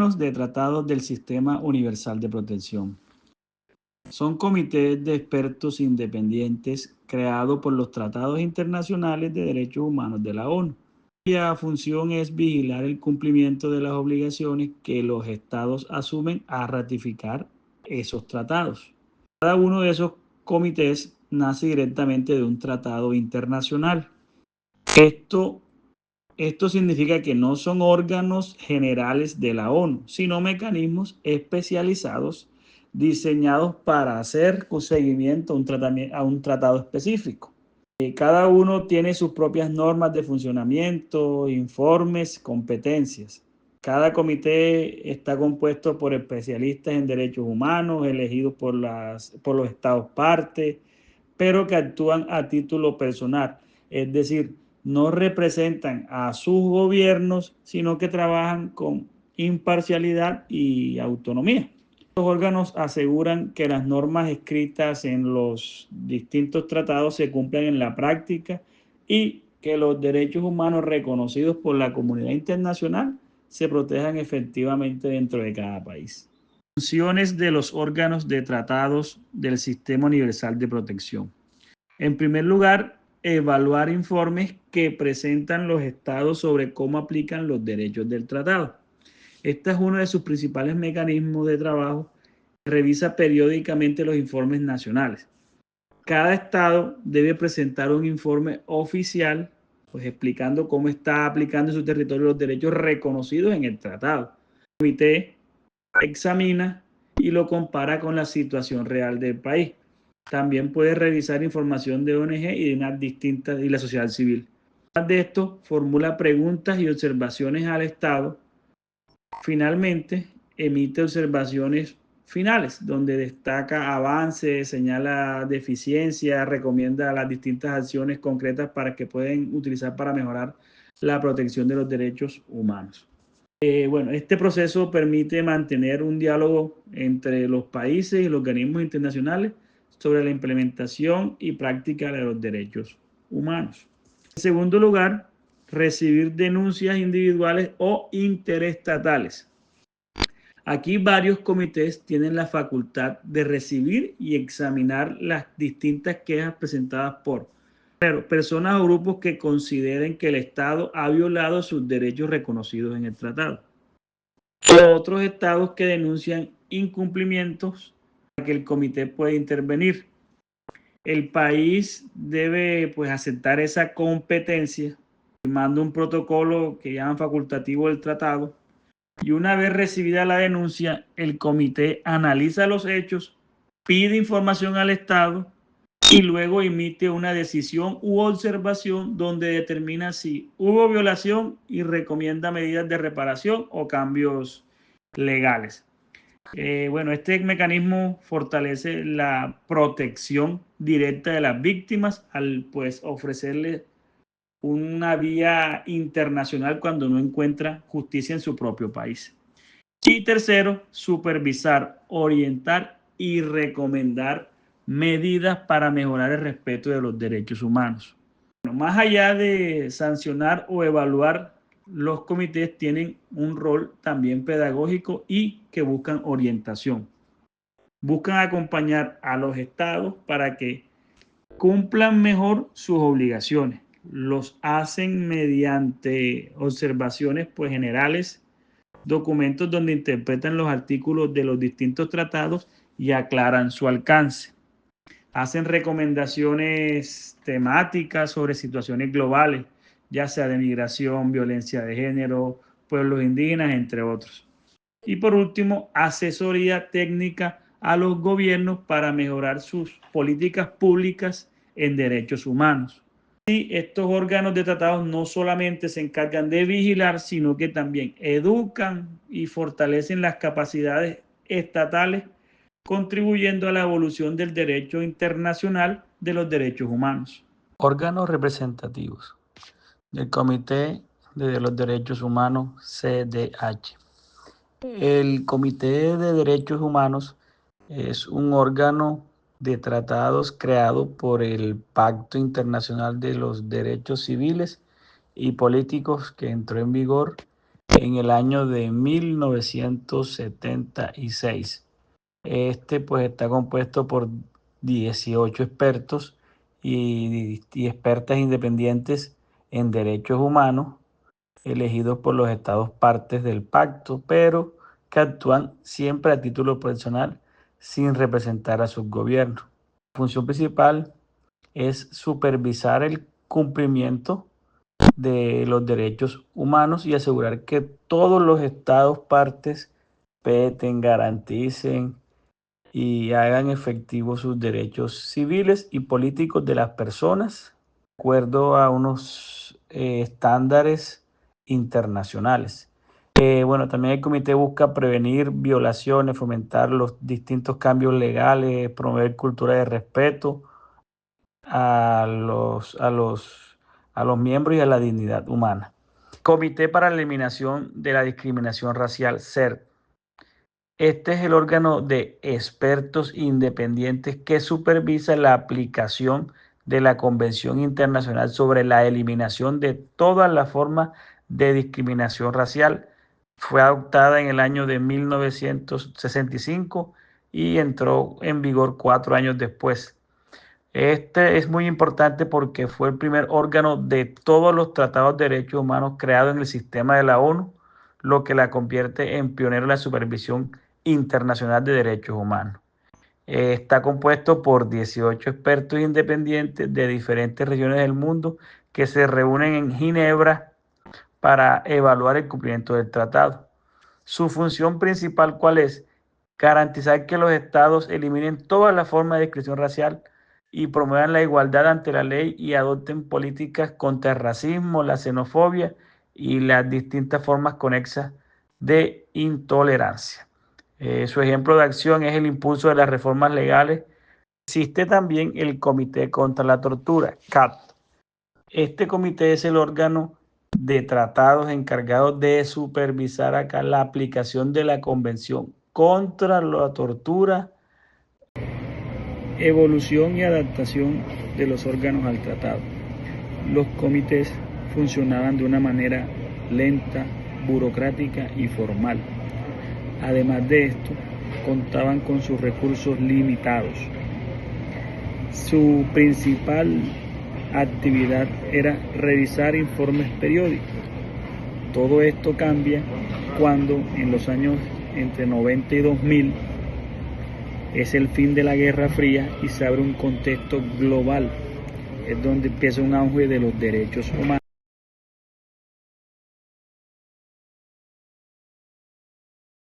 de tratados del Sistema Universal de Protección. Son comités de expertos independientes creados por los tratados internacionales de derechos humanos de la ONU. Cuya función es vigilar el cumplimiento de las obligaciones que los estados asumen a ratificar esos tratados. Cada uno de esos comités nace directamente de un tratado internacional. Esto significa que no son órganos generales de la ONU, sino mecanismos especializados diseñados para hacer seguimiento a un tratado específico. Cada uno tiene sus propias normas de funcionamiento, informes, competencias. Cada comité está compuesto por especialistas en derechos humanos, elegidos por los estados partes, pero que actúan a título personal, es decir, no representan a sus gobiernos, sino que trabajan con imparcialidad y autonomía. Los órganos aseguran que las normas escritas en los distintos tratados se cumplan en la práctica y que los derechos humanos reconocidos por la comunidad internacional se protejan efectivamente dentro de cada país. Funciones de los órganos de tratados del Sistema Universal de Protección. En primer lugar, evaluar informes que presentan los estados sobre cómo aplican los derechos del tratado. Este es uno de sus principales mecanismos de trabajo. Revisa periódicamente los informes nacionales. Cada estado debe presentar un informe oficial, pues explicando cómo está aplicando en su territorio los derechos reconocidos en el tratado. El comité examina y lo compara con la situación real del país. También puede revisar información de ONG y de la sociedad civil. Además de esto, formula preguntas y observaciones al Estado. Finalmente, emite observaciones finales, donde destaca avances, señala deficiencias, recomienda las distintas acciones concretas para que pueden utilizar para mejorar la protección de los derechos humanos. Este proceso permite mantener un diálogo entre los países y los organismos internacionales sobre la implementación y práctica de los derechos humanos. En segundo lugar, recibir denuncias individuales o interestatales. Aquí varios comités tienen la facultad de recibir y examinar las distintas quejas presentadas por personas o grupos que consideren que el Estado ha violado sus derechos reconocidos en el tratado. O otros estados que denuncian incumplimientos para que el comité pueda intervenir. El país debe aceptar esa competencia, firmando un protocolo que llaman facultativo del tratado. Y una vez recibida la denuncia, el comité analiza los hechos, pide información al Estado y luego emite una decisión u observación donde determina si hubo violación y recomienda medidas de reparación o cambios legales. Este mecanismo fortalece la protección directa de las víctimas al ofrecerles una vía internacional cuando no encuentra justicia en su propio país. Y tercero, supervisar, orientar y recomendar medidas para mejorar el respeto de los derechos humanos. Más allá de sancionar o evaluar, los comités tienen un rol también pedagógico y que buscan orientación. Buscan acompañar a los estados para que cumplan mejor sus obligaciones. Los hacen mediante observaciones generales, documentos donde interpretan los artículos de los distintos tratados y aclaran su alcance. Hacen recomendaciones temáticas sobre situaciones globales, ya sea de migración, violencia de género, pueblos indígenas, entre otros. Y por último, asesoría técnica a los gobiernos para mejorar sus políticas públicas en derechos humanos. Y estos órganos de tratados no solamente se encargan de vigilar, sino que también educan y fortalecen las capacidades estatales, contribuyendo a la evolución del derecho internacional de los derechos humanos. Órganos representativos del Comité de los Derechos Humanos, CDH. El Comité de Derechos Humanos es un órgano de tratados creado por el Pacto Internacional de los Derechos Civiles y Políticos que entró en vigor en el año de 1976. Pues está compuesto por 18 expertos y expertas independientes en derechos humanos, elegidos por los estados partes del pacto, pero que actúan siempre a título personal sin representar a sus gobiernos. La función principal es supervisar el cumplimiento de los derechos humanos y asegurar que todos los estados partes respeten, garanticen y hagan efectivos sus derechos civiles y políticos de las personas, de acuerdo a unos estándares internacionales. También el comité busca prevenir violaciones, fomentar los distintos cambios legales, promover cultura de respeto a los miembros y a la dignidad humana. Comité para la Eliminación de la Discriminación Racial, CERT. Este es el órgano de expertos independientes que supervisa la aplicación de la Convención Internacional sobre la Eliminación de todas las formas de discriminación racial. Fue adoptada en el año de 1965 y entró en vigor 4 años después. Este es muy importante porque fue el primer órgano de todos los tratados de derechos humanos creados en el sistema de la ONU, lo que la convierte en pionero en la supervisión internacional de derechos humanos. Está compuesto por 18 expertos independientes de diferentes regiones del mundo que se reúnen en Ginebra para evaluar el cumplimiento del tratado. Su función principal, ¿cuál es? Garantizar que los estados eliminen todas las formas de discriminación racial y promuevan la igualdad ante la ley y adopten políticas contra el racismo, la xenofobia y las distintas formas conexas de intolerancia. Su ejemplo de acción es el impulso de las reformas legales. Existe también el Comité contra la Tortura, CAT. Este comité es el órgano de tratados encargados de supervisar acá la aplicación de la Convención contra la Tortura, evolución y adaptación de los órganos al tratado. Los comités funcionaban de una manera lenta, burocrática y formal. Además de esto, contaban con sus recursos limitados. Su principal actividad era revisar informes periódicos. Todo esto cambia cuando en los años entre 90 y 2000 es el fin de la Guerra Fría y se abre un contexto global. Es donde empieza un auge de los derechos humanos.